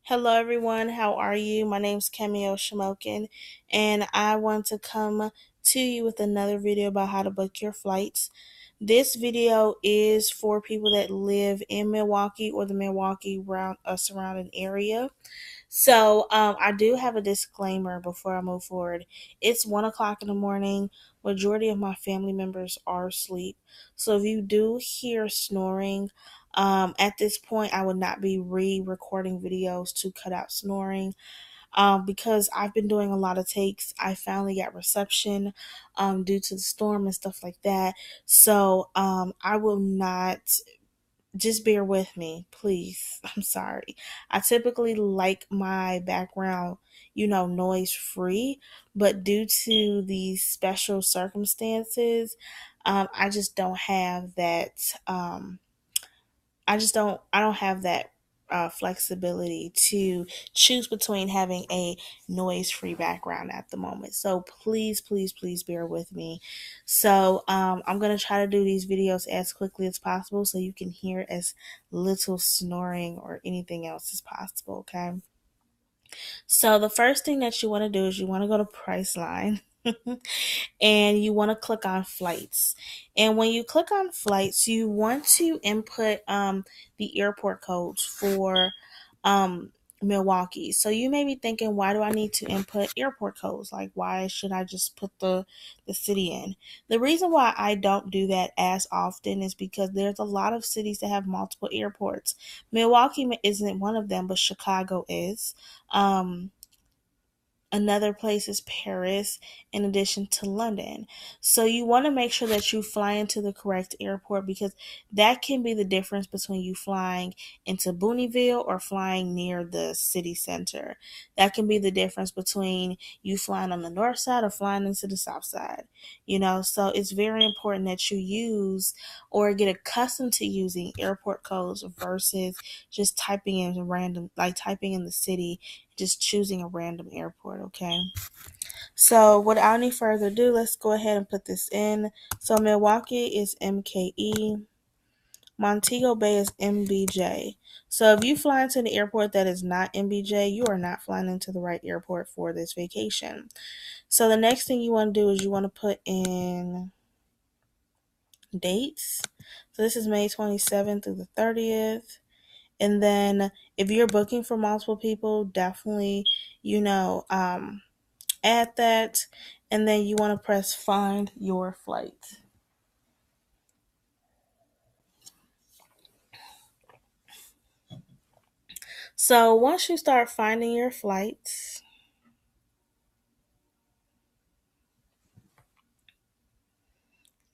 Hello, everyone. How are you? My name's Camille Shamokin, and I want to come to you with another video about how to book your flights. This video is for people that live in Milwaukee or the Milwaukee surrounding area. I do have a disclaimer before I move forward. It's 1 o'clock in the morning. Majority of my family members are asleep. So if you do hear snoring, at this point, I would not be re-recording videos to cut out snoring. Because I've been doing a lot of takes. I finally got reception due to the storm and stuff like that. I will not, just bear with me, please. I'm sorry. I typically like my background, noise free, but due to these special circumstances, I just don't have that. I don't have that flexibility to choose between having a noise free background at the moment. So please, please, please bear with me. I'm going to try to do these videos as quickly as possible so you can hear as little snoring or anything else as possible. Okay. So the first thing that you want to do is you want to go to Priceline. And you want to click on flights. And when you click on flights, you want to input the airport codes for Milwaukee. So you may be thinking, why do I need to input airport codes? Like, why should I just put the city in? The reason why I don't do that as often is because there's a lot of cities that have multiple airports. Milwaukee isn't one of them, but Chicago is. Another place is Paris, in addition to London. So you want to make sure that you fly into the correct airport because that can be the difference between you flying into Booneyville or flying near the city center. That can be the difference between you flying on the north side or flying into the south side. So it's very important that you use or get accustomed to using airport codes versus just typing in random, like typing in the city, just choosing a random airport. Okay. So without any further ado, let's go ahead and put this in. So Milwaukee is MKE. Montego Bay is MBJ. So if you fly into the airport that is not MBJ, you are not flying into the right airport for this vacation. So the next thing you want to do is you want to put in dates. So this is May 27th through the 30th. And then if you're booking for multiple people, definitely, add that. And then you want to press find your flight. So once you start finding your flights,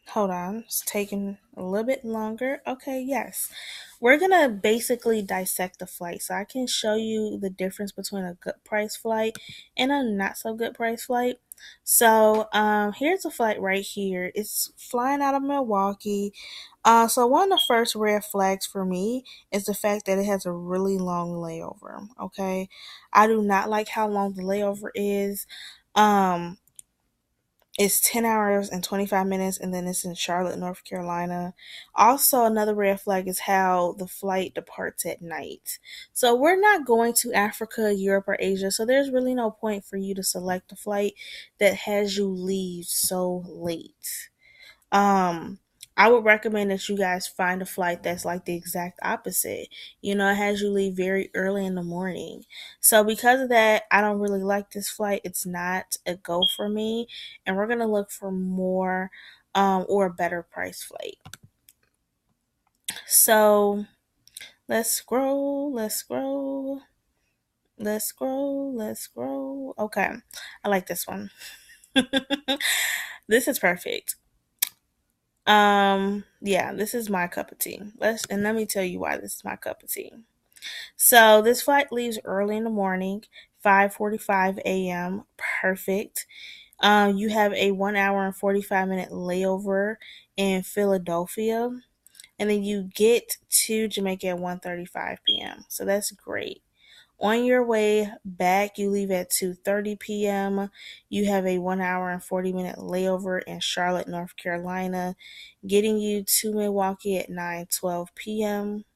hold on, it's taking a little bit longer. Okay, yes. We're going to basically dissect the flight. So I can show you the difference between a good price flight and a not so good price flight. Here's a flight right here. It's flying out of Milwaukee. So one of the first red flags for me is the fact that it has a really long layover. Okay. I do not like how long the layover is. Um, it's 10 hours and 25 minutes, and then it's in Charlotte, North Carolina. Also, another red flag is how the flight departs at night. So, we're not going to Africa, Europe, or Asia, so there's really no point for you to select a flight that has you leave so late. Um, I would recommend that you guys find a flight that's like the exact opposite. It has you leave very early in the morning. So because of that, I don't really like this flight. It's not a go for me, and we're gonna look for more or a better price flight. So let's scroll, let's scroll, let's scroll, let's scroll. Okay, I like this one. This is perfect. Yeah, this is my cup of tea. Let me tell you why this is my cup of tea. So this flight leaves early in the morning, 5:45 a.m. Perfect. You have a 1 hour and 45 minute layover in Philadelphia, and then you get to Jamaica at 1:35 p.m. So that's great. On your way back, you leave at 2:30 p.m. You have a 1 hour and 40 minute layover in Charlotte, North Carolina, getting you to Milwaukee at 9:12 p.m.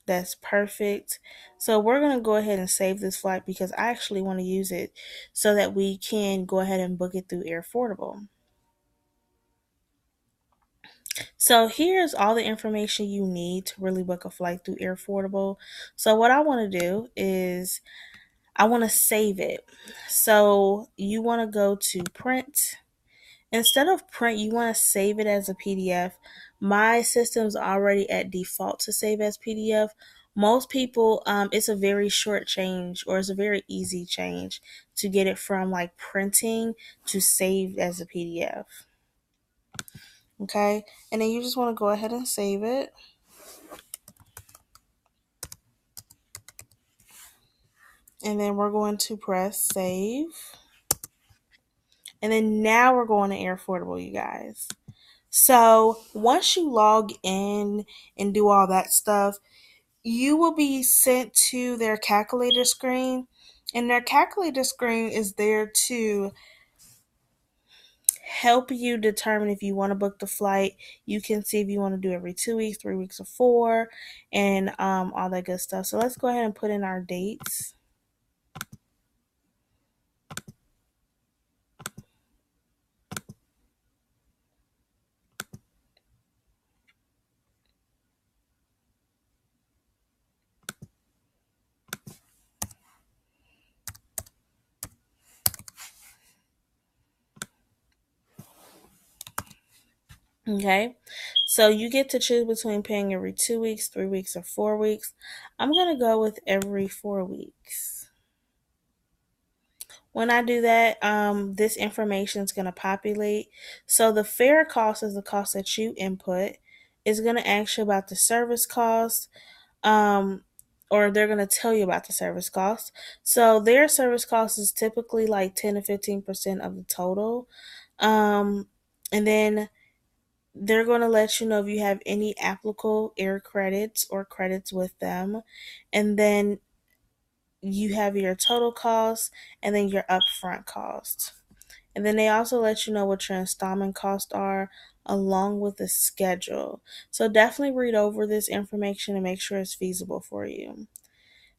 That's perfect. So we're going to go ahead and save this flight because I actually want to use it so that we can go ahead and book it through Air Affordable. So here's all the information you need to really book a flight through Air Affordable. So what I want to do is I want to save it. So you want to go to print. Instead of print, you want to save it as a PDF. My system's already at default to save as PDF. Most people, it's a very short change or it's a very easy change to get it from like printing to saved as a PDF. Okay, and then you just want to go ahead and save it. And then we're going to press save. And then now we're going to Air Affordable, you guys. So once you log in and do all that stuff, you will be sent to their calculator screen. And their calculator screen is there to help you determine if you want to book the flight. You can see if you want to do every 2 weeks, 3 weeks, or 4, and all that good stuff. So let's go ahead and put in our dates. Okay, so you get to choose between paying every 2 weeks, 3 weeks, or 4 weeks. I'm going to go with every 4 weeks. When I do that, this information is going to populate. So the fare cost is the cost that you input. It's going to ask you about the service cost, um, or they're going to tell you about the service cost. So their service cost is typically like 10 to 15% of the total. And then they're going to let you know if you have any applicable air credits or credits with them. And then you have your total cost and then your upfront cost. And then they also let you know what your installment costs are along with the schedule. So definitely read over this information and make sure it's feasible for you.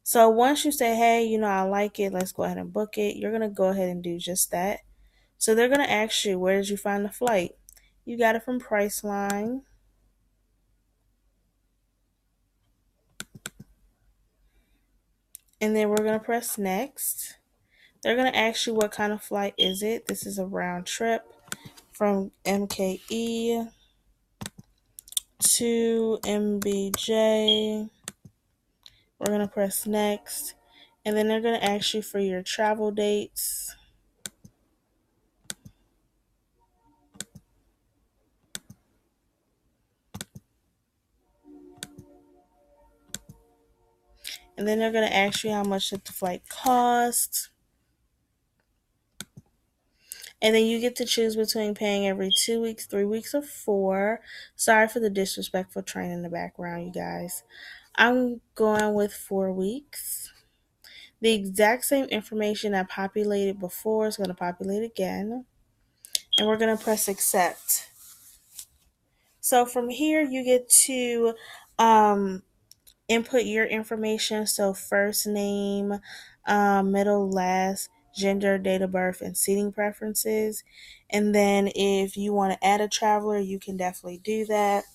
So once you say, hey, I like it, let's go ahead and book it, you're going to go ahead and do just that. So they're going to ask you, where did you find the flight? You got it from Priceline. And then we're going to press next. They're going to ask you what kind of flight is it. This is a round trip from MKE to MBJ. We're going to press next. And then they're going to ask you for your travel dates. And then they're going to ask you how much did the flight cost. And then you get to choose between paying every 2 weeks, 3 weeks, or 4. Sorry for the disrespectful train in the background, you guys. I'm going with 4 weeks. The exact same information that populated before is going to populate again. And we're going to press accept. So from here, you get to input your information. So first name, middle, last, gender, date of birth, and seating preferences. And then if you want to add a traveler, you can definitely do that.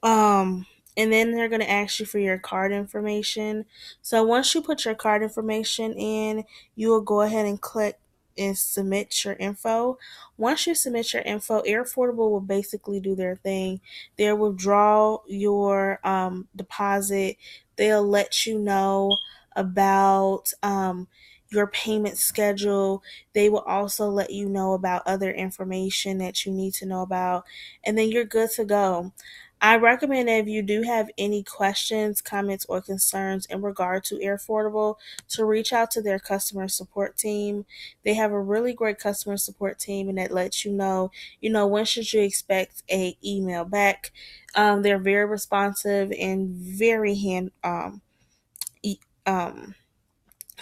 Um, and then they're going to ask you for your card information. So once you put your card information in, you will go ahead and click and submit your info. Once you submit your info, Air Affordable will basically do their thing. They'll withdraw your deposit. They'll let you know about your payment schedule. They will also let you know about other information that you need to know about, and then you're good to go. I recommend that if you do have any questions, comments, or concerns in regard to Air Affordable, to reach out to their customer support team. They have a really great customer support team, and that lets when should you expect a email back. They're very responsive and very e- um,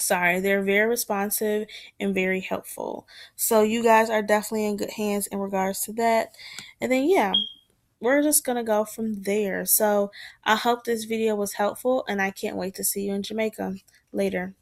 they're very responsive and very helpful. So you guys are definitely in good hands in regards to that. And then yeah. we're just gonna go from there. So I hope this video was helpful, and I can't wait to see you in Jamaica later.